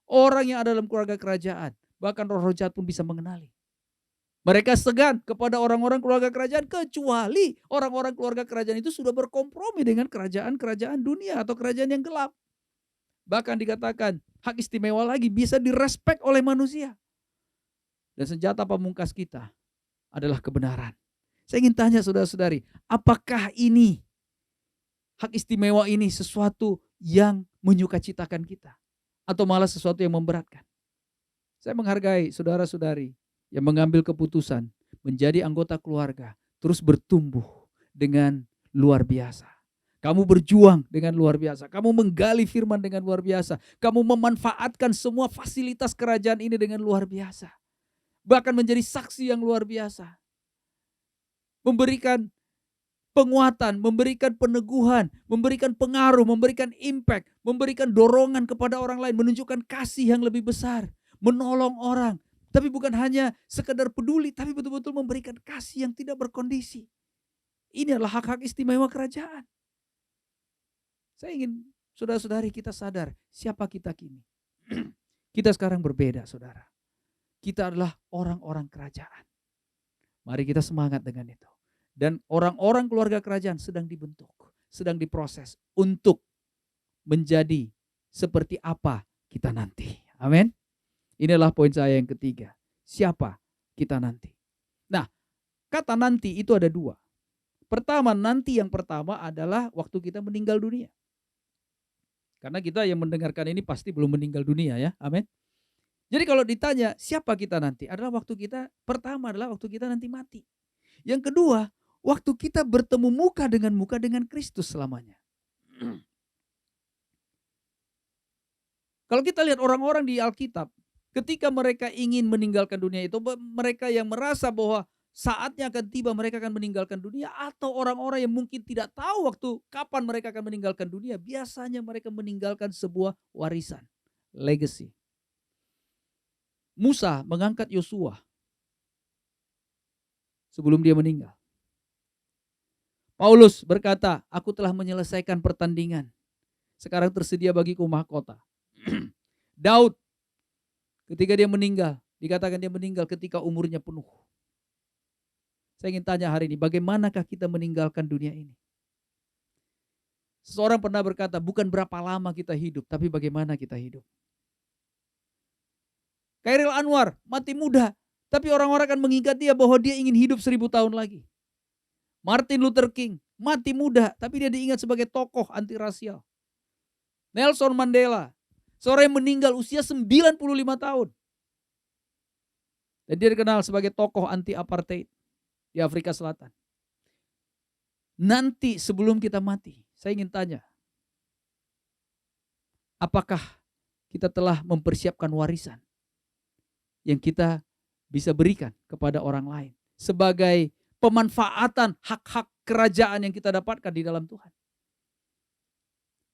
S4: Orang yang ada dalam keluarga kerajaan, bahkan roh-roh jahat pun bisa mengenali. Mereka segan kepada orang-orang keluarga kerajaan, kecuali orang-orang keluarga kerajaan itu sudah berkompromi dengan kerajaan-kerajaan dunia atau kerajaan yang gelap. Bahkan dikatakan hak istimewa lagi bisa direspek oleh manusia. Dan senjata pamungkas kita adalah kebenaran. Saya ingin tanya saudara-saudari, apakah ini hak istimewa ini sesuatu yang menyukacitakan kita? Atau malah sesuatu yang memberatkan? Saya menghargai saudara-saudari yang mengambil keputusan menjadi anggota keluarga, terus bertumbuh dengan luar biasa. Kamu berjuang dengan luar biasa. Kamu menggali firman dengan luar biasa. Kamu memanfaatkan semua fasilitas kerajaan ini dengan luar biasa. Bahkan menjadi saksi yang luar biasa. Memberikan penguatan, memberikan peneguhan, memberikan pengaruh, memberikan impact, memberikan dorongan kepada orang lain, menunjukkan kasih yang lebih besar, menolong orang. Tapi bukan hanya sekedar peduli, tapi betul-betul memberikan kasih yang tidak berkondisi. Ini adalah hak-hak istimewa kerajaan. Saya ingin saudara-saudari kita sadar siapa kita kini. Kita sekarang berbeda, saudara. Kita adalah orang-orang kerajaan. Mari kita semangat dengan itu. Dan orang-orang keluarga kerajaan sedang dibentuk, sedang diproses untuk menjadi seperti apa kita nanti. Amin. Inilah poin saya yang ketiga. Siapa kita nanti? Nah, kata nanti itu ada dua. Pertama, nanti yang pertama adalah waktu kita meninggal dunia. Karena kita yang mendengarkan ini pasti belum meninggal dunia ya. Amin. Jadi kalau ditanya siapa kita nanti, adalah waktu kita, pertama adalah waktu kita nanti mati. Yang kedua, waktu kita bertemu muka dengan Kristus selamanya. Kalau kita lihat orang-orang di Alkitab, ketika mereka ingin meninggalkan dunia itu, mereka yang merasa bahwa saatnya akan tiba mereka akan meninggalkan dunia, atau orang-orang yang mungkin tidak tahu waktu kapan mereka akan meninggalkan dunia, biasanya mereka meninggalkan sebuah warisan, legacy. Musa mengangkat Yosua sebelum dia meninggal. Paulus berkata, aku telah menyelesaikan pertandingan. Sekarang tersedia bagiku mahkota. Daud, ketika dia meninggal, dikatakan dia meninggal ketika umurnya penuh. Saya ingin tanya hari ini, bagaimanakah kita meninggalkan dunia ini? Seseorang pernah berkata, bukan berapa lama kita hidup, tapi bagaimana kita hidup. Khairil Anwar mati muda, tapi orang-orang akan mengingat dia bahwa dia ingin hidup 1000 tahun lagi. Martin Luther King mati muda, tapi dia diingat sebagai tokoh anti rasial. Nelson Mandela, seorang yang meninggal usia 95 tahun. Dan dia dikenal sebagai tokoh anti apartheid di Afrika Selatan. Nanti sebelum kita mati, saya ingin tanya, apakah kita telah mempersiapkan warisan yang kita bisa berikan kepada orang lain sebagai pemanfaatan hak-hak kerajaan yang kita dapatkan di dalam Tuhan.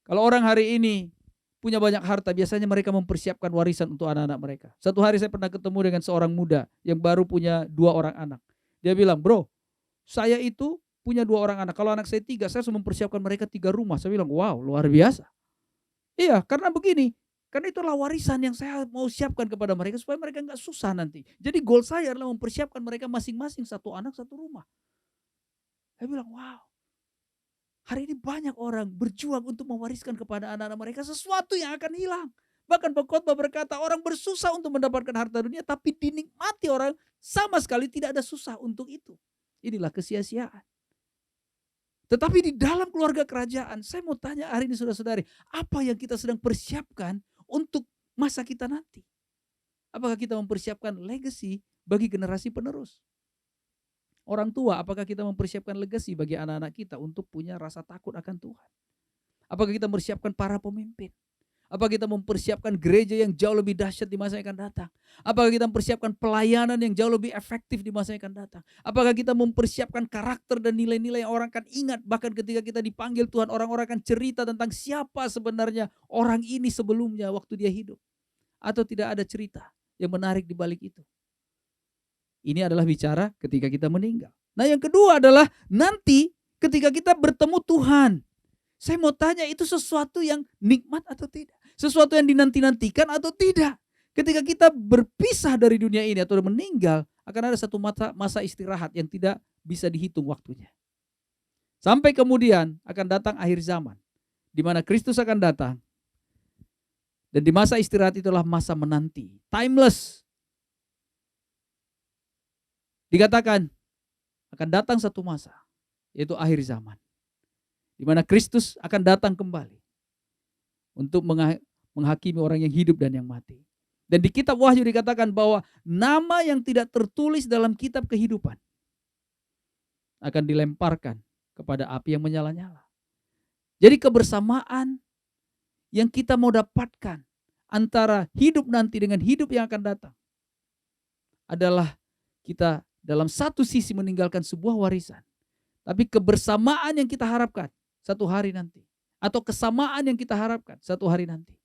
S4: Kalau orang hari ini punya banyak harta, biasanya mereka mempersiapkan warisan untuk anak-anak mereka. Satu hari saya pernah ketemu dengan seorang muda yang baru punya 2 orang anak. Dia bilang, bro, saya itu punya 2 orang anak. Kalau anak saya 3, saya harus mempersiapkan mereka 3 rumah. Saya bilang, wow, luar biasa. Iya, karena begini, karena itulah warisan yang saya mau siapkan kepada mereka supaya mereka nggak susah nanti. Jadi goal saya adalah mempersiapkan mereka masing-masing 1 anak 1 rumah. Saya bilang, wow. Hari ini banyak orang berjuang untuk mewariskan kepada anak-anak mereka sesuatu yang akan hilang. Bahkan pengkhotbah berkata, orang bersusah untuk mendapatkan harta dunia, tapi dinikmati orang sama sekali tidak ada susah untuk itu. Inilah kesia-siaan. Tetapi di dalam keluarga kerajaan, saya mau tanya hari ini saudara-saudari, apa yang kita sedang persiapkan untuk masa kita nanti? Apakah kita mempersiapkan legacy bagi generasi penerus? Orang tua, apakah kita mempersiapkan legacy bagi anak-anak kita untuk punya rasa takut akan Tuhan? Apakah kita mempersiapkan para pemimpin? Apakah kita mempersiapkan gereja yang jauh lebih dahsyat di masa yang akan datang? Apakah kita mempersiapkan pelayanan yang jauh lebih efektif di masa yang akan datang? Apakah kita mempersiapkan karakter dan nilai-nilai yang orang akan ingat? Bahkan ketika kita dipanggil Tuhan, orang-orang akan cerita tentang siapa sebenarnya orang ini sebelumnya waktu dia hidup. Atau tidak ada cerita yang menarik di balik itu? Ini adalah bicara ketika kita meninggal. Nah, yang kedua adalah nanti ketika kita bertemu Tuhan. Saya mau tanya, itu sesuatu yang nikmat atau tidak? Sesuatu yang dinanti-nantikan atau tidak? Ketika kita berpisah dari dunia ini atau meninggal, akan ada satu masa istirahat yang tidak bisa dihitung waktunya. Sampai kemudian akan datang akhir zaman, di mana Kristus akan datang. Dan di masa istirahat itulah masa menanti, timeless. Dikatakan akan datang satu masa, yaitu akhir zaman, di mana Kristus akan datang kembali untuk menghakimi orang yang hidup dan yang mati. Dan di kitab Wahyu dikatakan bahwa nama yang tidak tertulis dalam kitab kehidupan akan dilemparkan kepada api yang menyala-nyala. Jadi kebersamaan yang kita mau dapatkan antara hidup nanti dengan hidup yang akan datang adalah kita dalam satu sisi meninggalkan sebuah warisan, Tapi kebersamaan yang kita harapkan satu hari nanti, atau kesamaan yang kita harapkan satu hari nanti,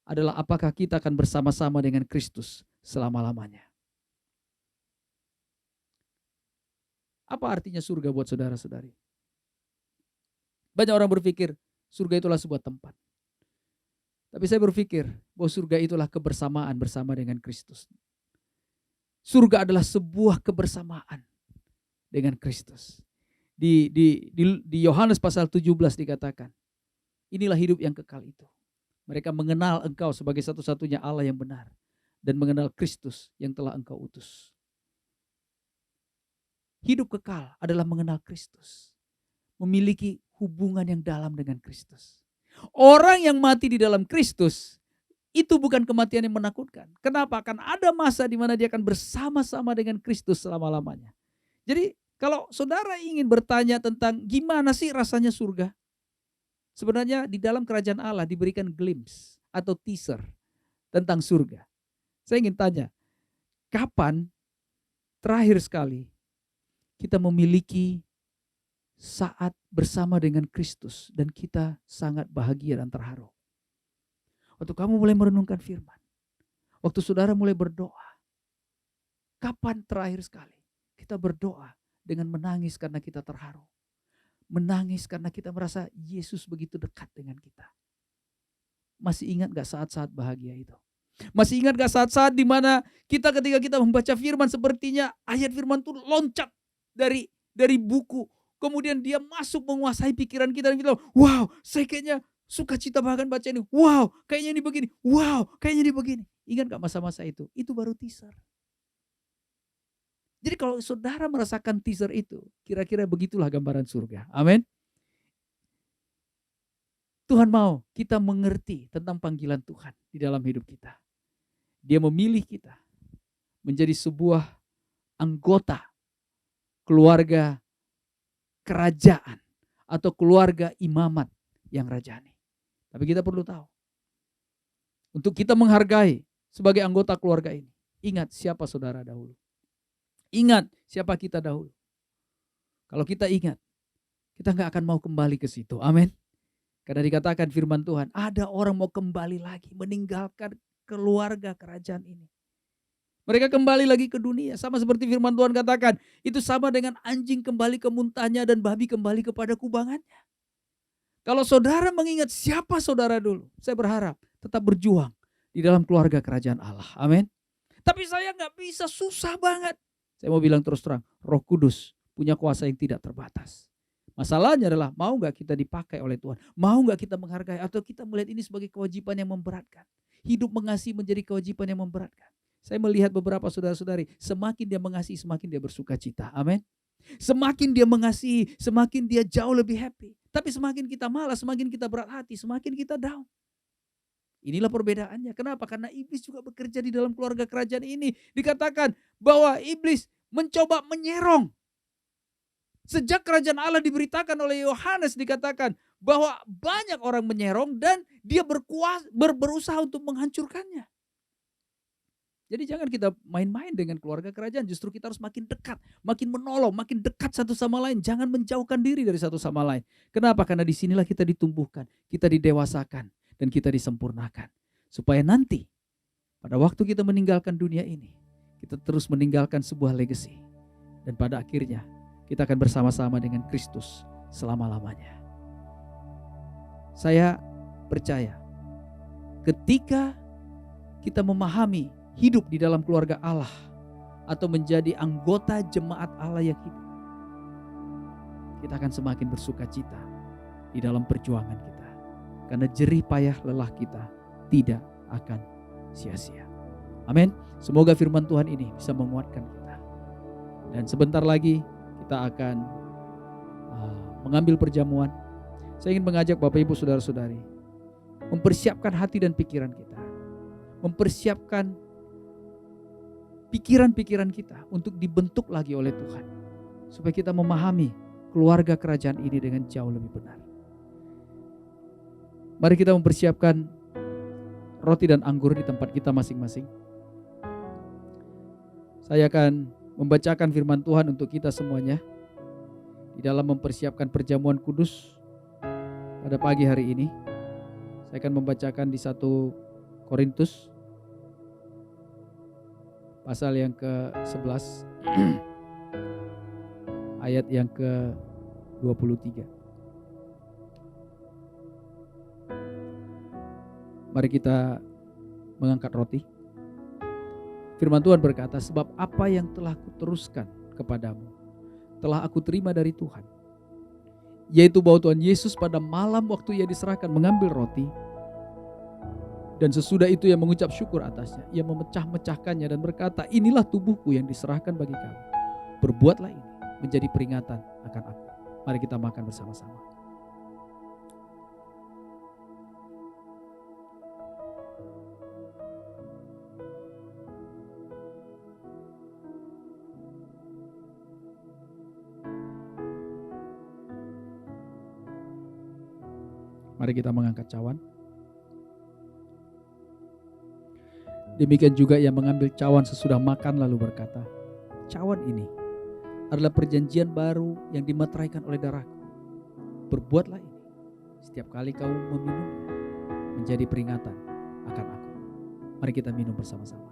S4: adalah apakah kita akan bersama-sama dengan Kristus selama-lamanya. Apa artinya surga buat saudara-saudari? Banyak orang berpikir surga itulah sebuah tempat. Tapi saya berpikir bahwa surga itulah kebersamaan bersama dengan Kristus. Surga adalah sebuah kebersamaan dengan Kristus. Di Yohanes pasal 17 dikatakan, inilah hidup yang kekal itu. Mereka mengenal engkau sebagai satu-satunya Allah yang benar, dan mengenal Kristus yang telah engkau utus. Hidup kekal adalah mengenal Kristus, memiliki hubungan yang dalam dengan Kristus. Orang yang mati di dalam Kristus, itu bukan kematian yang menakutkan. Kenapa? Akan ada masa di mana dia akan bersama-sama dengan Kristus selama-lamanya. Jadi kalau saudara ingin bertanya tentang gimana sih rasanya surga, sebenarnya di dalam kerajaan Allah diberikan glimpse atau teaser tentang surga. Saya ingin tanya, kapan terakhir sekali kita memiliki saat bersama dengan Kristus dan kita sangat bahagia dan terharu? Waktu kamu mulai merenungkan firman, waktu saudara mulai berdoa, kapan terakhir sekali kita berdoa dengan menangis karena kita terharu? Menangis karena kita merasa Yesus begitu dekat dengan kita. Masih ingat gak saat-saat bahagia itu? Masih ingat gak saat-saat di mana kita ketika kita membaca firman, sepertinya ayat firman itu loncat dari buku, kemudian dia masuk menguasai pikiran kita dan kita, wow, saya kayaknya sukacita bahkan baca ini, wow, kayaknya ini begini, wow, kayaknya ini begini. Ingat gak masa-masa itu? Itu baru teaser. Jadi kalau saudara merasakan teaser itu, kira-kira begitulah gambaran surga. Amin. Tuhan mau kita mengerti tentang panggilan Tuhan di dalam hidup kita. Dia memilih kita menjadi sebuah anggota keluarga kerajaan atau keluarga imamat yang rajani. Tapi kita perlu tahu, untuk kita menghargai sebagai anggota keluarga ini, ingat siapa saudara dahulu. Ingat siapa kita dahulu. Kalau kita ingat, kita gak akan mau kembali ke situ. Amin. Karena dikatakan firman Tuhan, ada orang mau kembali lagi meninggalkan keluarga kerajaan ini. Mereka kembali lagi ke dunia. Sama seperti firman Tuhan katakan, itu sama dengan anjing kembali ke muntahnya dan babi kembali kepada kubangannya. Kalau saudara mengingat siapa saudara dulu, saya berharap tetap berjuang di dalam keluarga kerajaan Allah. Amin. Tapi saya gak bisa, susah banget. Saya mau bilang terus terang, Roh Kudus punya kuasa yang tidak terbatas. Masalahnya adalah mau gak kita dipakai oleh Tuhan? Mau gak kita menghargai? Atau kita melihat ini sebagai kewajiban yang memberatkan? Hidup mengasihi menjadi kewajiban yang memberatkan. Saya melihat beberapa saudara-saudari, semakin dia mengasihi, semakin dia bersuka cita. Amin. Semakin dia mengasihi, semakin dia jauh lebih happy. Tapi semakin kita malas, semakin kita berat hati, semakin kita down. Inilah perbedaannya. Kenapa? Karena iblis juga bekerja di dalam keluarga kerajaan ini. Dikatakan bahwa iblis mencoba menyerong. Sejak kerajaan Allah diberitakan oleh Yohanes, dikatakan bahwa banyak orang menyerong dan dia berusaha untuk menghancurkannya. Jadi jangan kita main-main dengan keluarga kerajaan. Justru kita harus makin dekat, makin menolong, makin dekat satu sama lain. Jangan menjauhkan diri dari satu sama lain. Kenapa? Karena disinilah kita ditumbuhkan, kita didewasakan, dan kita disempurnakan. Supaya nanti pada waktu kita meninggalkan dunia ini, kita terus meninggalkan sebuah legacy. Dan pada akhirnya kita akan bersama-sama dengan Kristus selama-lamanya. Saya percaya ketika kita memahami hidup di dalam keluarga Allah atau menjadi anggota jemaat Allah yang hidup, kita akan semakin bersuka cita di dalam perjuangan kita. Karena jerih payah lelah kita tidak akan sia-sia. Amin. Semoga firman Tuhan ini bisa menguatkan kita. Dan sebentar lagi kita akan mengambil perjamuan. Saya ingin mengajak Bapak Ibu Saudara-saudari mempersiapkan hati dan pikiran kita. Mempersiapkan pikiran-pikiran kita untuk dibentuk lagi oleh Tuhan. Supaya kita memahami keluarga kerajaan ini dengan jauh lebih benar. Mari kita mempersiapkan roti dan anggur di tempat kita masing-masing. Saya akan membacakan firman Tuhan untuk kita semuanya. di dalam mempersiapkan perjamuan kudus pada pagi hari ini, saya akan membacakan di 1 Korintus pasal yang ke-11 ayat yang ke-23. Mari kita mengangkat roti. Firman Tuhan berkata, sebab apa yang telah kuteruskan kepadamu telah aku terima dari Tuhan, yaitu bahwa Tuhan Yesus pada malam waktu ia diserahkan mengambil roti, dan sesudah itu ia mengucap syukur atasnya, ia memecah-mecahkannya dan berkata, inilah tubuhku yang diserahkan bagi kamu. Berbuatlah ini menjadi peringatan akan aku. Mari kita makan bersama-sama. Mari kita mengangkat cawan. Demikian juga ia mengambil cawan sesudah makan lalu berkata, cawan ini adalah perjanjian baru yang dimeteraikan oleh darahku. Berbuatlah ini setiap kali kamu meminumnya menjadi peringatan akan aku. Mari kita minum bersama-sama.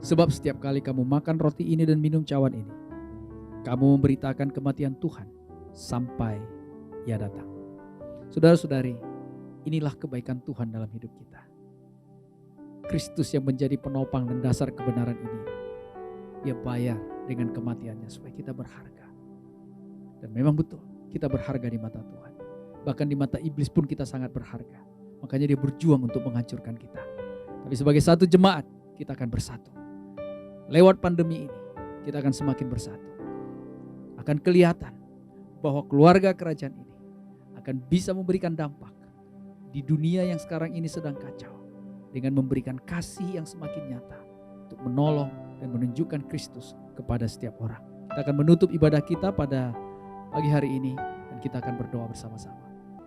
S4: Sebab setiap kali kamu makan roti ini dan minum cawan ini, kamu memberitakan kematian Tuhan sampai ia datang. Saudara-saudari, inilah kebaikan Tuhan dalam hidup kita. Kristus yang menjadi penopang dan dasar kebenaran ini, Dia bayar dengan kematiannya supaya kita berharga. Dan memang betul, kita berharga di mata Tuhan. Bahkan di mata iblis pun kita sangat berharga. Makanya dia berjuang untuk menghancurkan kita. Tapi sebagai satu jemaat, kita akan bersatu. Lewat pandemi ini, kita akan semakin bersatu. Akan kelihatan bahwa keluarga kerajaan ini akan bisa memberikan dampak di dunia yang sekarang ini sedang kacau, dengan memberikan kasih yang semakin nyata untuk menolong dan menunjukkan Kristus kepada setiap orang. Kita akan menutup ibadah kita pada pagi hari ini dan kita akan berdoa bersama-sama.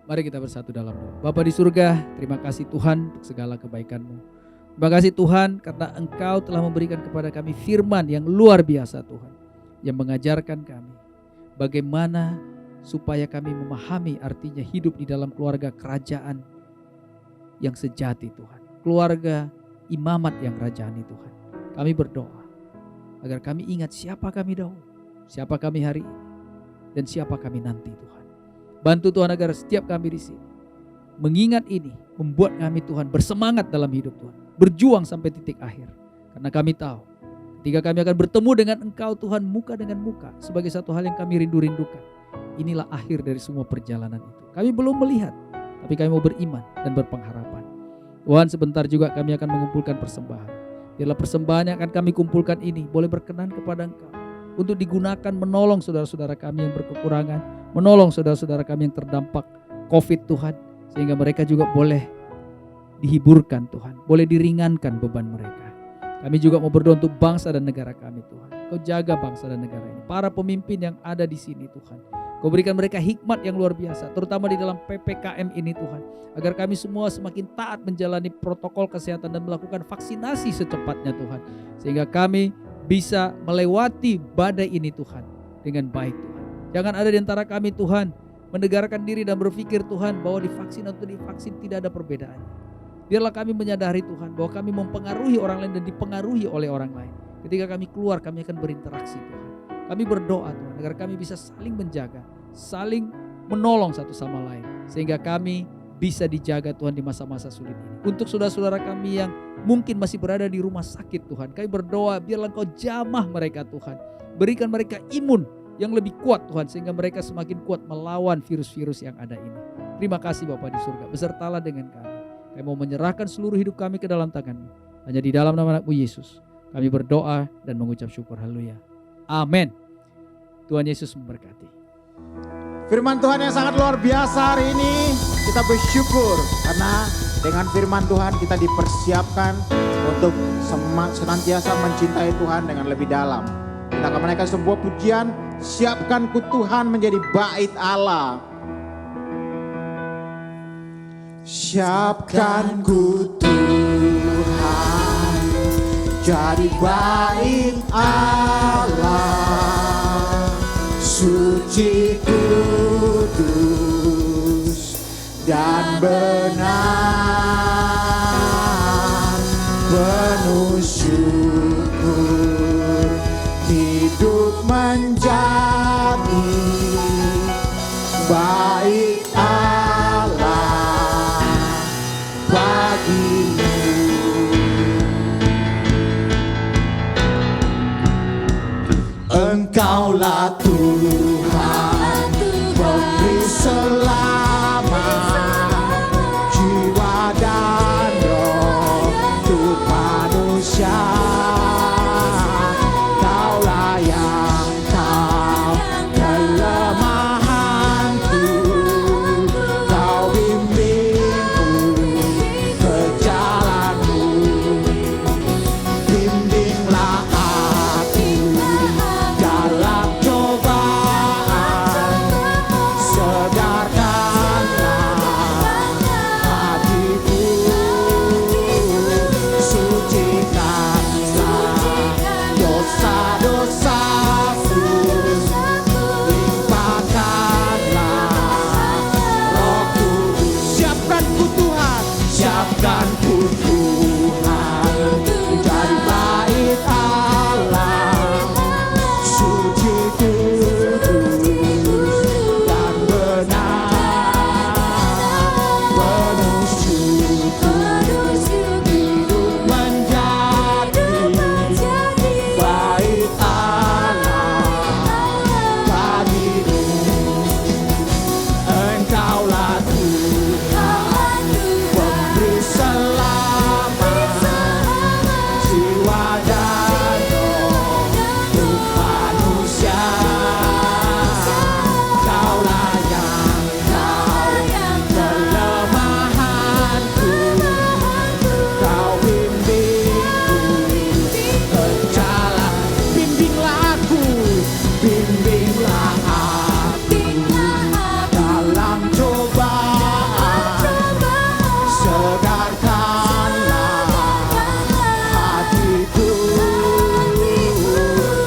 S4: Mari kita bersatu dalam doa. Bapa di surga, terima kasih Tuhan untuk segala kebaikan-Mu. Terima kasih Tuhan karena Engkau telah memberikan kepada kami firman yang luar biasa Tuhan, yang mengajarkan kami bagaimana supaya kami memahami artinya hidup di dalam keluarga kerajaan yang sejati Tuhan. Keluarga imamat yang rajani Tuhan. Kami berdoa agar kami ingat siapa kami dahulu, siapa kami hari ini, dan siapa kami nanti Tuhan. Bantu Tuhan agar setiap kami di sini mengingat ini, membuat kami Tuhan bersemangat dalam hidup Tuhan, berjuang sampai titik akhir. Karena kami tahu ketika kami akan bertemu dengan Engkau Tuhan muka dengan muka, sebagai satu hal yang kami rindu-rindukan, inilah akhir dari semua perjalanan itu. Kami belum melihat, tapi kami mau beriman dan berpengharapan. Tuhan, sebentar juga kami akan mengumpulkan persembahan. Biarlah persembahan yang akan kami kumpulkan ini boleh berkenan kepada Engkau untuk digunakan menolong saudara-saudara kami yang berkekurangan, menolong saudara-saudara kami yang terdampak COVID Tuhan, sehingga mereka juga boleh dihiburkan Tuhan, boleh diringankan beban mereka. Kami juga mau berdoa untuk bangsa dan negara kami Tuhan. Kau jaga bangsa dan negara ini, para pemimpin yang ada di sini Tuhan. Kau berikan mereka hikmat yang luar biasa, terutama di dalam PPKM ini Tuhan, agar kami semua semakin taat menjalani protokol kesehatan dan melakukan vaksinasi secepatnya Tuhan, sehingga kami bisa melewati badai ini Tuhan dengan baik Tuhan. Jangan ada di antara kami Tuhan menegarakan diri dan berpikir Tuhan bahwa divaksin atau divaksin tidak ada perbedaan. Biarlah kami menyadari Tuhan bahwa kami mempengaruhi orang lain dan dipengaruhi oleh orang lain. Ketika kami keluar, kami akan berinteraksi Tuhan. Kami berdoa Tuhan agar kami bisa saling menjaga, saling menolong satu sama lain, sehingga kami bisa dijaga Tuhan di masa-masa sulit ini. Untuk saudara-saudara kami yang mungkin masih berada di rumah sakit Tuhan, kami berdoa biarlah Engkau jamah mereka Tuhan. Berikan mereka imun yang lebih kuat Tuhan, sehingga mereka semakin kuat melawan virus-virus yang ada ini. Terima kasih Bapa di surga, besertalah dengan kami. Kami mau menyerahkan seluruh hidup kami ke dalam tangan-Mu. Hanya di dalam nama Anak-Mu Yesus kami berdoa dan mengucap syukur. Haleluya. Amin. Tuhan Yesus memberkati.
S5: Firman Tuhan yang sangat luar biasa hari ini, kita bersyukur karena dengan firman Tuhan kita dipersiapkan untuk senantiasa mencintai Tuhan dengan lebih dalam. Kita akan menaikkan sebuah pujian, siapkanku Tuhan menjadi bait Allah. Siapkanku Tuhan Jadi bait Allah, suci kudus dan benar, penuh syukur, hidup menjadi bait Allah bagimu. Engkaulah Tuhan, pemberi selamat, jiwa dan roh untuk manusia. Kaulah yang tahu kelemahanku, Kau bimbingku ke jalanmu. Bimbinglah aku dalam cobaan, segarkanlah hatiku, sucikanlah dosa-dosaku, limpahkanlah Roh Kudus. Siapkan ku Tuhan, siapkan ku Tuhan, jadi bait Allah, suci kudus dan benar, penuh syukur, hidup menjadi bait Allah bagimu. Engkaulah Tuhan, pemberi selamat, jiwa dan roh untuk manusia. Kaulah yang tahu kelemahanku, Kau bimbingku ke jalan. Bimbinglah aku, bimbinglah aku dalam cobaan, segarkanlah hatiku,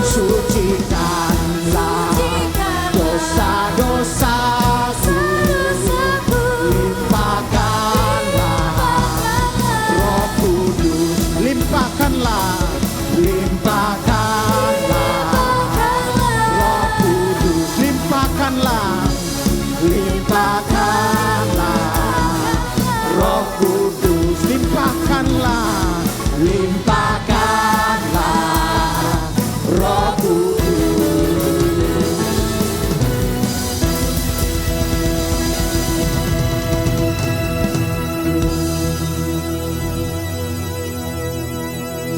S5: sucikanlah dosa-dosaku, limpahkanlah Roh Kudus. Limpahkanlah, limpahkanlah Roh Kudus. Limpahkanlah, limpahkanlah Roh Kudus. Limpahkanlah, limpahkanlah Roh Kudus.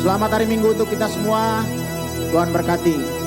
S5: Selamat hari Minggu untuk kita semua. Tuhan berkati.